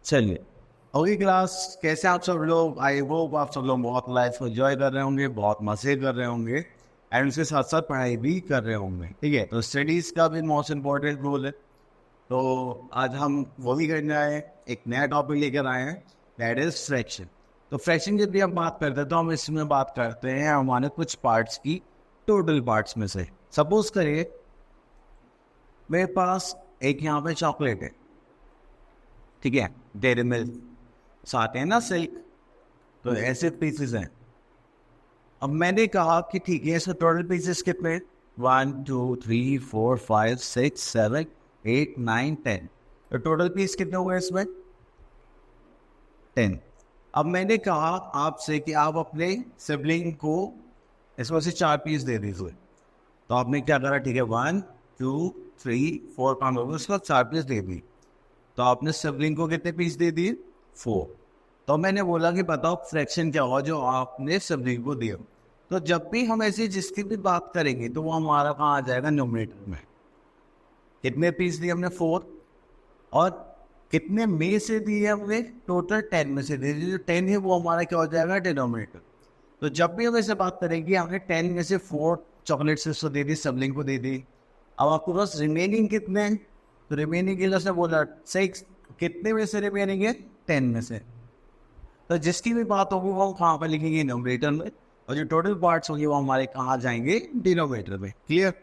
चलिए। Okay class, कैसे आप सब लोग? आई होप आप सब लोग बहुत लाइफ को एंजॉय कर रहे होंगे, बहुत मजे कर रहे होंगे एंड उसके साथ साथ पढ़ाई भी कर रहे होंगे। ठीक है, तो स्टडीज का भी मोस्ट इम्पोर्टेंट रोल है। तो आज हम वो भी करने आए हैं, एक नया टॉपिक लेकर आए हैं, दैट इज फ्रैक्शन। तो फ्रैक्शन की यदि हम बात करते हैं तो हम इसमें बात करते हैं हमारे कुछ पार्ट्स की, टोटल पार्ट्स में से। सपोज करिए मेरे पास एक यहाँ पे चॉकलेट है, ठीक है, डेयरी मिल्क साथ है ना, सिल्क, तो ऐसे पीसेस हैं। अब मैंने कहा कि ठीक है, इसमें टोटल पीसेस कितने? 1 2 3 4 5 6 7 8 9 10। तो टोटल पीस कितने हुए इसमें? 10। अब मैंने कहा आपसे कि आप अपने सिबलिंग को इसमें से 4 पीस दे दीजिए। तो आपने क्या करा? ठीक है, 1 2 3 4 5 हो गए, उसके बाद 4 पीस दे दी। तो आपने सिबलिंग को कितने पीस दे दिए? 4। तो मैंने बोला कि बताओ फ्रैक्शन क्या होगा जो आपने सिबलिंग को दिया। तो जब भी हम ऐसी जिसकी भी बात करेंगे तो वो हमारा कहाँ आ जाएगा? न्यूमरेटर में। कितने पीस दिए हमने? 4। और कितने में से दिए हमने? टोटल 10 में से दिए। जो 10 है वो हमारा क्या हो जाएगा? डिनोमिनेटर। तो जब भी हम ऐसे बात करेंगे, हमने 10 में से 4 चॉकलेट चिप्स दे दी, सिबलिंग को दे दी। अब आपके पास रिमेनिंग कितने हैं? तो रिमेनिंग के लिए बोला 6। कितने में से रिमेनिंग है? 10 में से। तो जिसकी भी बात होगी वो हम कहाँ पर लिखेंगे? न्यूमरेटर में। और जो टोटल पार्ट्स होंगे वो हमारे कहाँ जाएंगे? डिनोमिनेटर में। क्लियर?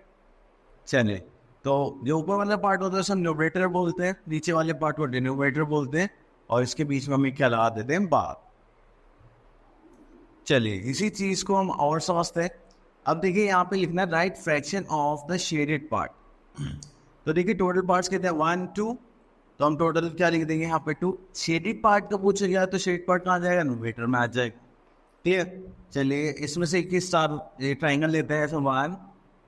चलिए, तो जो ऊपर वाला पार्ट होता है उसे हम न्यूमरेटर बोलते हैं, नीचे वाले पार्ट को डिनोमिनेटर बोलते हैं, और इसके बीच में हम क्या लगा देते हैं? बार। चलिए, इसी चीज को हम और समझते हैं। अब देखिए यहाँ पे लिखना है right fraction of the shaded part. तो देखिए टोटल पार्ट्स कितने हैं? 1 2। तो हम टोटल क्या लिख देंगे यहाँ पे? 2। शेडेड पार्ट का पूछा गया तो शेडेड पार्ट कहाँ जाएगा? न्यूमरेटर में आ जाएगा। क्लियर? चलिए, इसमें से एक स्टार ये ट्राइंगल लेते हैं। ऐसे 1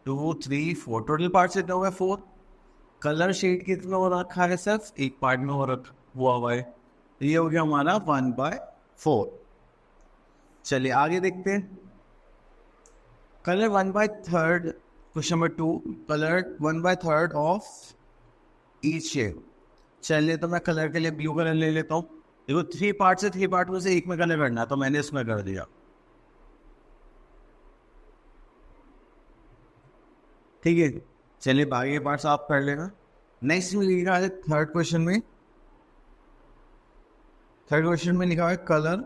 2 3 4। टोटल पार्ट्स कितने हुए? 4। कलर शेड कितना हो रखा है? सिर्फ एक पार्ट में हो रखा हुआ है। तो ये हो गया हमारा 1/4। चलिए आगे देखते हैं। Colour 1/3। Question number 2, colour 1/3 of each shade. चलिए, तो मैं कलर के लिए ब्लू कलर ले लेता हूँ। देखो 3 पार्ट से 3 पार्ट में से एक में कलर करना है, तो मैंने इसमें कर दिया। ठीक है, चलिए बाकी के पार्ट्स आप कर लेना। नेक्स्ट में लिखा है थर्ड क्वेश्चन में लिखा है कलर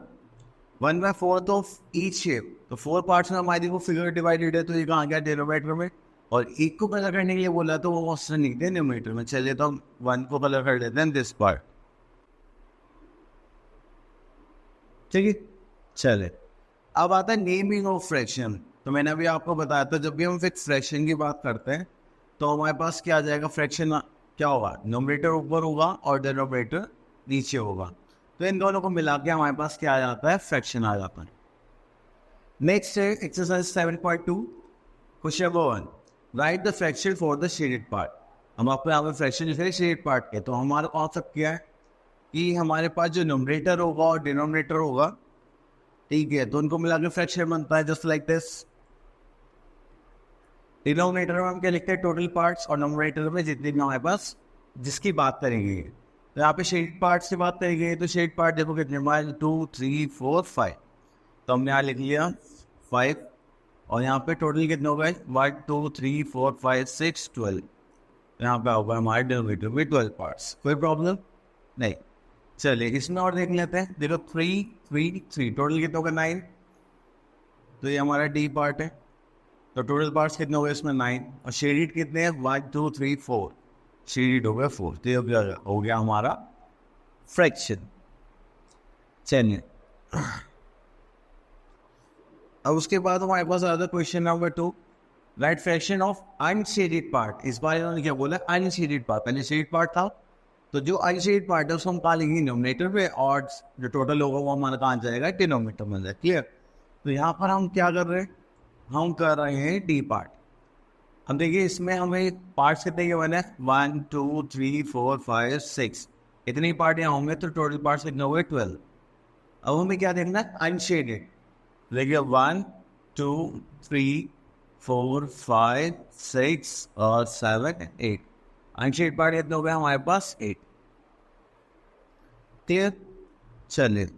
1/4 ऑफ ईच शेप। तो 4 पार्ट्स में हमारी वो फिगर डिवाइडेड है, तो ये कहाँ गया? डिनोमिनेटर में। और एक को कलर करने के लिए बोला तो वो ऑप्शन लिखते हैं न्यूमरेटर में। चलिए, तो हम 1 को कलर कर देते हैं, दिस पार्ट। ठीक है, चले। अब आता है नेमिंग ऑफ फ्रैक्शन। तो मैंने अभी आपको बताया था, जब भी हम फिक्स फ्रैक्शन की बात करते हैं तो हमारे पास क्या आ जाएगा? फ्रैक्शन क्या होगा? न्यूमरेटर ऊपर होगा और डिनोमिनेटर नीचे होगा। तो इन दोनों को मिला के हमारे पास क्या आ जाता है? फ्रैक्शन आ जाता है। नेक्स्ट है exercise 7.2, question number 1, right the fraction for the shaded part. हम आपको यहाँ पे फ्रैक्शन लिख रहे हैं शेडेड पार्ट के। तो हमारा कॉन्सेप्ट क्या है कि हमारे पास जो न्यूमरेटर होगा और डिनोमिनेटर होगा, ठीक है, तो उनको मिला के फ्रैक्शन बनता है, जस्ट लाइक दिस। डिनोमिनेटर में हम क्या लिखते हैं? Total parts. और नोमिनेटर में जितनी भी हमारे पास जिसकी बात करेंगे। तो यहाँ पे शेड पार्ट्स की बात करेंगे, तो शेड पार्ट देखो कितने? 1 2 3 4 5। तो हमने यहाँ लिख लिया 5। और यहाँ पे टोटल कितने हो गए? 1 2 3 4 5 6 12। यहाँ पे होगा हमारे डिनोमिनेटर में 12 पार्ट्स। कोई प्रॉब्लम नहीं। चलिए इसमें और देख लेते हैं। देखो 3 3 3, टोटल कितने हो गए? 9। तो ये हमारा डी पार्ट है। तो टोटल पार्ट्स कितने हो गए इसमें? 9। और शेडिड कितने हैं? 1 2 3 4। शेडिड हो गया 4। तो ये हो गया हमारा फ्रैक्शन। चलिए, अब उसके बाद हमारे पास आता है question number 2, right fraction of unshielded part. इस बार इन्होंने क्या बोला? Unshielded part. पहले शेड पार्ट था, तो जो अनशेडेड पार्ट है उसको हम कहाँ लिखेंगे? डिनोमिनेटर पे। और जो टोटल होगा वो हमारा कहाँ जाएगा? डिनोमिनेटर में जाएगा। क्लियर? तो यहाँ पर हम क्या कर रहे हैं? हम कर रहे हैं डी पार्ट। अब देखिए इसमें हमें पार्ट्स कितने के बने? 1 2 3 4 5 6। इतने पार्ट यहाँ होंगे तो टोटल पार्ट्स कितने हो गए? 12। अब हमें क्या देखना है? अनशेडेड। देखिए 1 2 3 4 5 6 और 7 8। अनशेड पार्ट कितने हो गए हमारे पास? 8। क्लियर? चलिए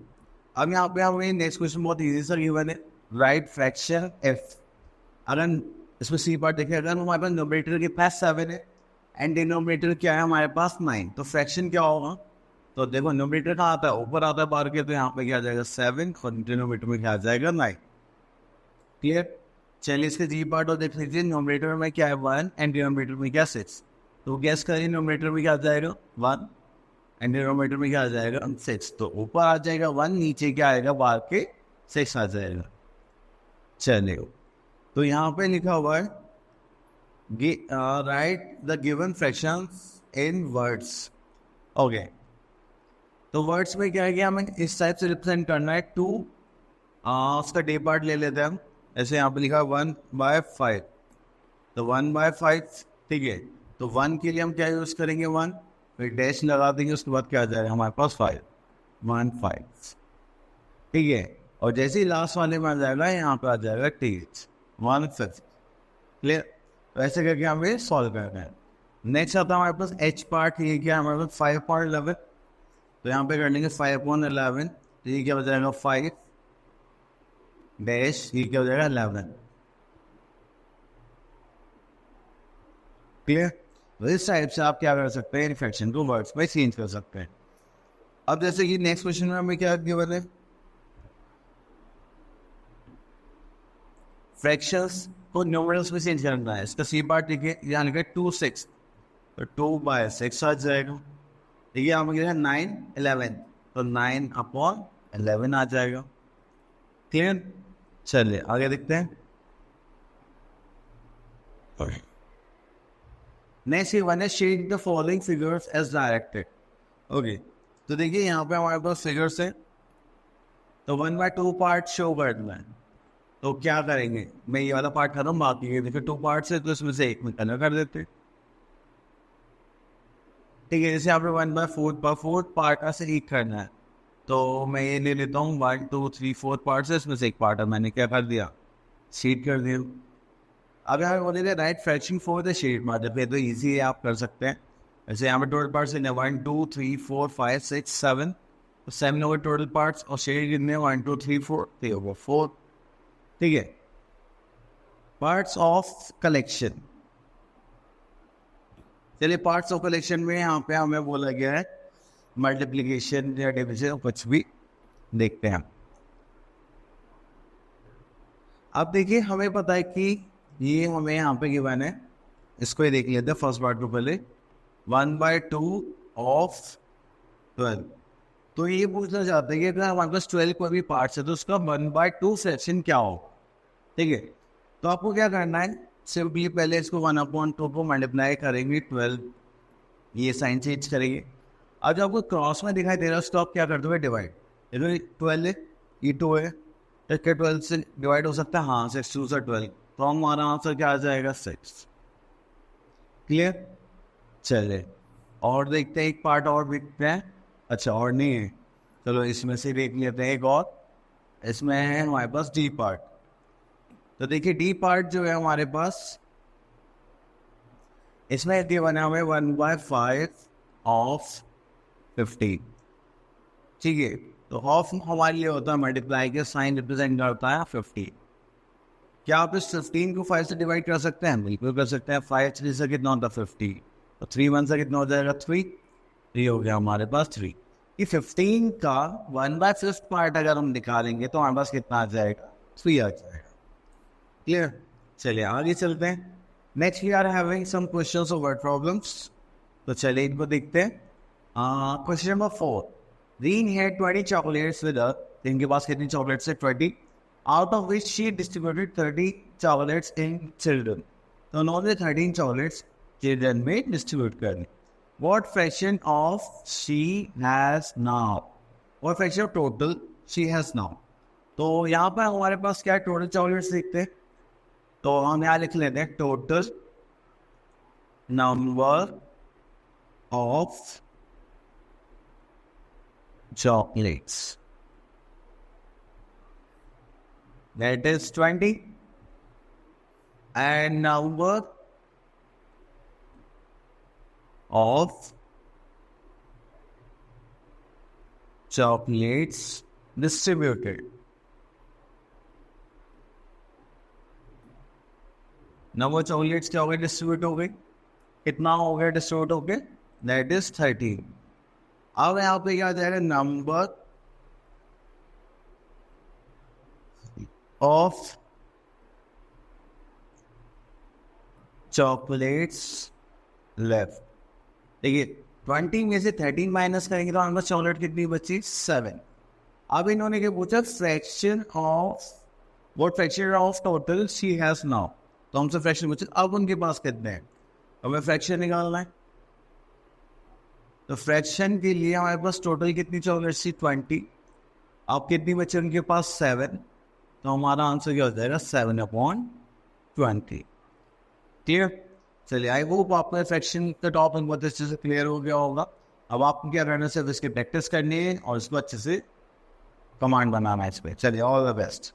अब यहाँ पे हमें नेक्स्ट क्वेश्चन बहुत इजी सा गिवन है, राइट फ्रैक्शन एफ। अगर इसमें सी पार्ट देखें, अगर हमारे पास न्यूमरेटर के पास 7 है एंड डिनोमिनेटर क्या है हमारे पास 9, तो फ्रैक्शन क्या होगा? तो देखो न्यूमरेटर कहाँ आता है, ऊपर आता है बार के, तो यहाँ पे क्या आ जाएगा 7 और डिनोमिनेटर में क्या आ जाएगा 9। क्लियर? चलिए इसके जी पार्ट और देख लीजिए, न्यूमरेटर में क्या है 1 एंड डिनोमिनेटर में क्या 6। तो गैस करिए न्यूमरेटर में क्या आ जाएगा 1 एंड डिनोमिनेटर में क्या आ जाएगा 6। तो ऊपर आ जाएगा 1, नीचे क्या आएगा बार के 6 आ जाएगा। चलिए तो यहाँ पे लिखा हुआ है right the given fractions in words. Okay, तो वर्ड्स में क्या है कि हमें इस टाइप से रिप्रेजेंट करना है। 2 उसका डे पार्ट ले लेते हैं हम, ऐसे यहाँ पे लिखा है 1/5, तो 1/5 ठीक है। तो 1 के लिए हम क्या यूज़ करेंगे 1, फिर डैश लगा देंगे, उसके बाद क्या आ जाएगा हमारे पास 5, 1/5 ठीक है। और जैसे ही लास्ट वाले में आ जाएगा यहाँ पे आ जाएगा TH 1/5। क्लियर? तो ऐसे करके हमें सॉल्व करना है। नेक्स्ट आता है हमारे पास H पार्ट, ये क्या हमारे पास 5/11, तो यहाँ पे कर लेंगे 5/11, तो ये क्या हो जाएगा 5 डैश, ये क्या हो जाएगा 11। क्लियर? तो इस टाइप से आप क्या कर सकते हैं, फ्रैक्शन को वर्ड्स में चेंज कर सकते हैं। अब जैसे कि नेक्स्ट क्वेश्चन में हमें क्या गिवन है, फ्रैक्शंस को न्यूमरल्स में चेंज करना है। इसका सी पार्ट देखिए, यहाँ लिखा है 2/6, तो 2/6 आ जाएगा। ठीक है, यहाँ पे लिखा है 9/11, तो 9/11 आ जाएगा। क्लियर? चलिए आगे देखते हैं। नेक्स्ट वन है shade the following figures as directed. Okay, तो देखिए यहाँ पे हमारे पास फिगर्स है, तो 1/2 पार्ट शो करना है। तो क्या करेंगे, मैं ये वाला पार्ट खत्म, बाकी ये देखिए 2 पार्ट्स है, तो इसमें से एक में कलर कर देते हैं। ठीक है, जैसे आपने 1/4 पार्ट का से एक करना है, तो मैं ये ले लेता हूँ 1 2 3 4 पार्ट्स है, इसमें से एक पार्ट है, मैंने क्या कर दिया शीट कर दिया। अब यहाँ पे बोलेगा right fraction for the sheet मतलब ये तो ईजी है, आप कर सकते हैं। जैसे यहाँ पे टोटल पार्ट्स है 1 2 3 4 5 6 7, तो 7 होगा टोटल पार्ट्स, और शेड कितने 1 2 3 4, तो होगा 4। ठीक है, पार्ट्स ऑफ कलेक्शन। चलिए पार्ट्स ऑफ कलेक्शन में यहाँ पे हमें बोला गया है मल्टीप्लिकेशन या डिवीजन, कुछ भी देखते हैं। अब देखिए हमें पता है कि ये हमें यहाँ पे गिवन है, इसको ही देख लेते हैं फर्स्ट पार्ट को पहले। 1/2 ऑफ 12, तो ये पूछना चाहते हैं कि अगर हमारे पास 12 कोई भी पार्ट्स है तो उसका 1/2 फ्रैक्शन क्या हो। ठीक है, तो आपको क्या करना है, सिंपली पहले इसको 1/2 को मल्टीप्लाई करेंगे 12, ये साइन चेंज करेंगे। अब जब आपको क्रॉस में दिखाई दे रहा है उसको आप क्या कर दोगे डिवाइड। देखो 12 है, ये 2 है, तो क्या 12 से डिवाइड हो सकता है, हाँ 6 2 से 12, तो हमारा आंसर क्या आ जाएगा 6। क्लियर? चलिए और देखते हैं, एक पार्ट और देखते हैं। अच्छा और नहीं है, चलो इसमें से देख लेते हैं एक और। इसमें है हमारे पास डी पार्ट, तो देखिए डी पार्ट जो है हमारे पास, इसमें गिवन है हमें 1/5 ऑफ 15। ठीक है, तो ऑफ हमारे लिए होता है मल्टीप्लाई के साइन रिप्रेजेंट करता है 50। क्या आप इस 15 को 5 से डिवाइड कर सकते हैं? बिल्कुल कर सकते हैं। 5 3 से कितना होता है 50, तो 3 1 से कितना हो जाएगा 3, ये हो गया हमारे पास 3। ये 15 का 1/5 पार्ट अगर हम निकालेंगे तो हमारे पास कितना आ जाएगा 3 आ जाएगा। क्लियर? चलिए आगे चलते हैं। Next we are having some questions of word problems, तो चलिए इनको देखते हैं। Question number 4, Reen had 20 chocolates with her, इनके पास कितनी चॉकलेट्स है 20, out of which she distributed 30 chocolates in children. तो उन्होंने 13 chocolates children में distribute करनी। What fraction of she has now? What fraction of total she has now? तो यहाँ पर हमारे पास क्या टोटल चॉकलेट्स लिखते हैं, तो हम यहाँ लिख लेते हैं total number of chocolates, that is 20, and number of chocolates distributed. Number chocolates क्या हो गए, डिस्ट्रीब्यूट हो गए, कितना हो गया डिस्ट्रीब्यूट हो गए, दैट इज 13. अब यहाँ पे क्या जाएगा, नंबर ऑफ चॉकलेट्स लेफ्ट. देखिए 20 में से 13 माइनस करेंगे तो हमारे पास चॉकलेट कितनी बची, 7. अब इन्होंने क्या पूछा, fraction of, what fraction of total she has now. तो हमसे फ्रैक्शन पूछे, अब उनके पास कितने हैं, हमें फ्रैक्शन निकालना है. तो फ्रैक्शन के लिए हमारे पास टोटल कितनी चॉकलेट थी, 20. अब कितनी बची उनके पास, 7. तो हमारा आंसर क्या हो जाएगा, 7/20. क्लियर. चलिए, आई होप आपका फ्रैक्शन का टॉपिक बहुत अच्छे से क्लियर हो गया होगा. अब आपको क्या करना है, सिर्फ इसकी प्रैक्टिस करनी है और इसको अच्छे से कमांड बनाना है इस पर. चलिए, ऑल द बेस्ट.